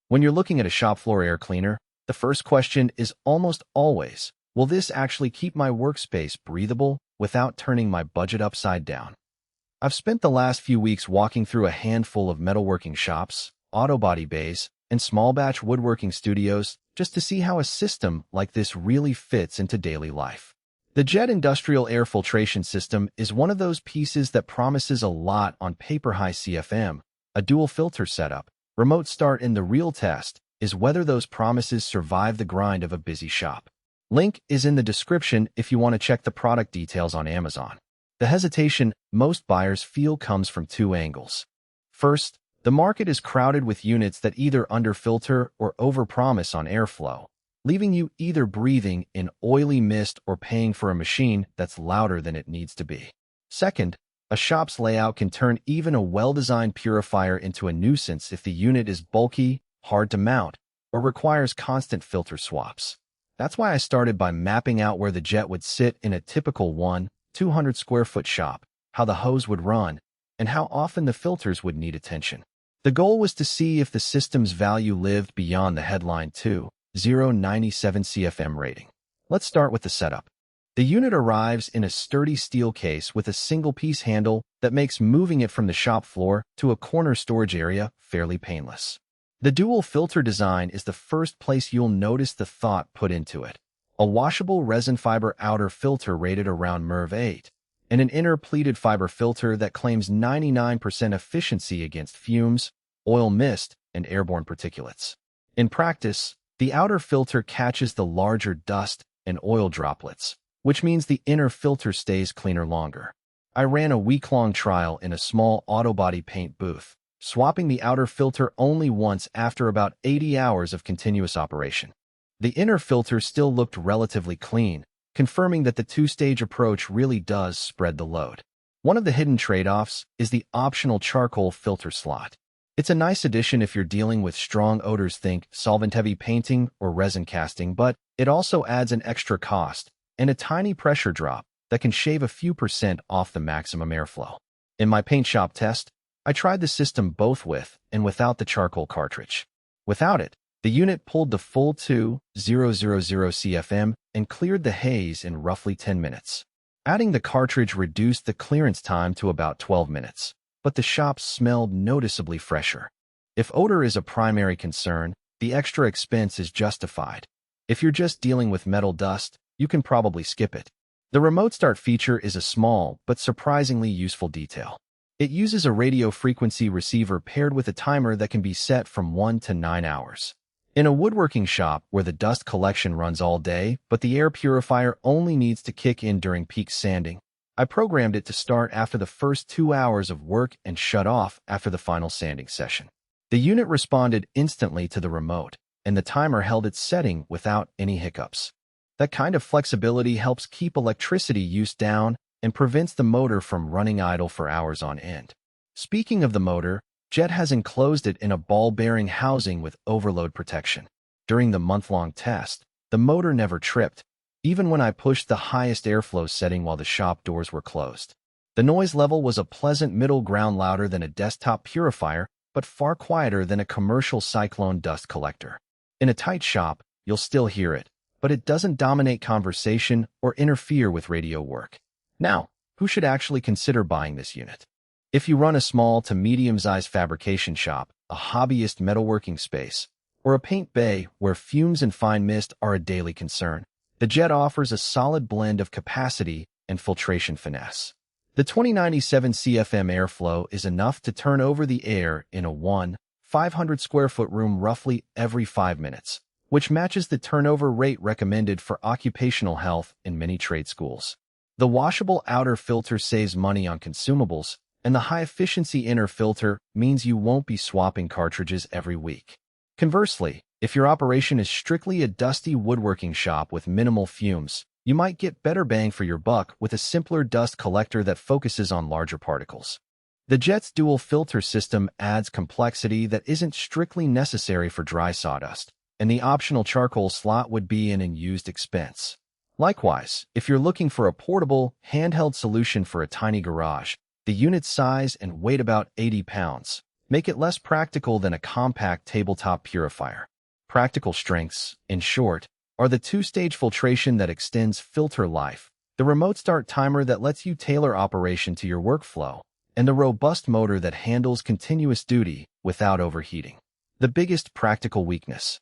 When you're looking at a shop floor air cleaner, the first question is almost always, will this actually keep my workspace breathable without turning my budget upside down? I've spent the last few weeks walking through a handful of metalworking shops, auto body bays, and small batch woodworking studios just to see how a system like this really fits into daily life. The Jet Industrial Air Filtration System is one of those pieces that promises a lot on paper. High CFM, a dual filter setup, remote start, in the real test is whether those promises survive the grind of a busy shop. Link is in the description if you want to check the product details on Amazon. The hesitation most buyers feel comes from two angles. First, the market is crowded with units that either underfilter or overpromise on airflow, leaving you either breathing in oily mist or paying for a machine that's louder than it needs to be. Second, a shop's layout can turn even a well-designed purifier into a nuisance if the unit is bulky, hard to mount, or requires constant filter swaps. That's why I started by mapping out where the Jet would sit in a typical 200 square foot shop, how the hose would run, and how often the filters would need attention. The goal was to see if the system's value lived beyond the headline 2,097 CFM rating. Let's start with the setup. The unit arrives in a sturdy steel case with a single-piece handle that makes moving it from the shop floor to a corner storage area fairly painless. The dual filter design is the first place you'll notice the thought put into it. A washable resin fiber outer filter rated around MERV 8, and an inner pleated fiber filter that claims 99% efficiency against fumes, oil mist, and airborne particulates. In practice, the outer filter catches the larger dust and oil droplets, which means the inner filter stays cleaner longer. I ran a week-long trial in a small auto body paint booth, swapping the outer filter only once after about 80 hours of continuous operation. The inner filter still looked relatively clean, confirming that the two-stage approach really does spread the load. One of the hidden trade-offs is the optional charcoal filter slot. It's a nice addition if you're dealing with strong odors, think solvent-heavy painting or resin casting, but it also adds an extra cost and a tiny pressure drop that can shave a few % off the maximum airflow. In my paint shop test, I tried the system both with and without the charcoal cartridge. Without it, the unit pulled the full 2,000 CFM and cleared the haze in roughly 10 minutes. Adding the cartridge reduced the clearance time to about 12 minutes, but the shop smelled noticeably fresher. If odor is a primary concern, the extra expense is justified. If you're just dealing with metal dust, you can probably skip it. The remote start feature is a small but surprisingly useful detail. It uses a radio frequency receiver paired with a timer that can be set from 1 to 9 hours. In a woodworking shop where the dust collection runs all day, but the air purifier only needs to kick in during peak sanding, I programmed it to start after the first 2 hours of work and shut off after the final sanding session. The unit responded instantly to the remote, and the timer held its setting without any hiccups. That kind of flexibility helps keep electricity use down and prevents the motor from running idle for hours on end. Speaking of the motor, Jet has enclosed it in a ball-bearing housing with overload protection. During the month-long test, the motor never tripped, even when I pushed the highest airflow setting while the shop doors were closed. The noise level was a pleasant middle ground, louder than a desktop purifier, but far quieter than a commercial cyclone dust collector. In a tight shop, you'll still hear it, but it doesn't dominate conversation or interfere with radio work. Now, who should actually consider buying this unit? If you run a small to medium-sized fabrication shop, a hobbyist metalworking space, or a paint bay where fumes and fine mist are a daily concern, the Jet offers a solid blend of capacity and filtration finesse. The 2097 CFM airflow is enough to turn over the air in a 500 square foot room roughly every 5 minutes, which matches the turnover rate recommended for occupational health in many trade schools. The washable outer filter saves money on consumables, and the high-efficiency inner filter means you won't be swapping cartridges every week. Conversely, if your operation is strictly a dusty woodworking shop with minimal fumes, you might get better bang for your buck with a simpler dust collector that focuses on larger particles. The Jet's dual filter system adds complexity that isn't strictly necessary for dry sawdust, and the optional charcoal slot would be an unused expense. Likewise, if you're looking for a portable, handheld solution for a tiny garage, the unit's size and weight, about 80 pounds, make it less practical than a compact tabletop purifier. Practical strengths, in short, are the two-stage filtration that extends filter life, the remote start timer that lets you tailor operation to your workflow, and the robust motor that handles continuous duty without overheating. The biggest practical weakness.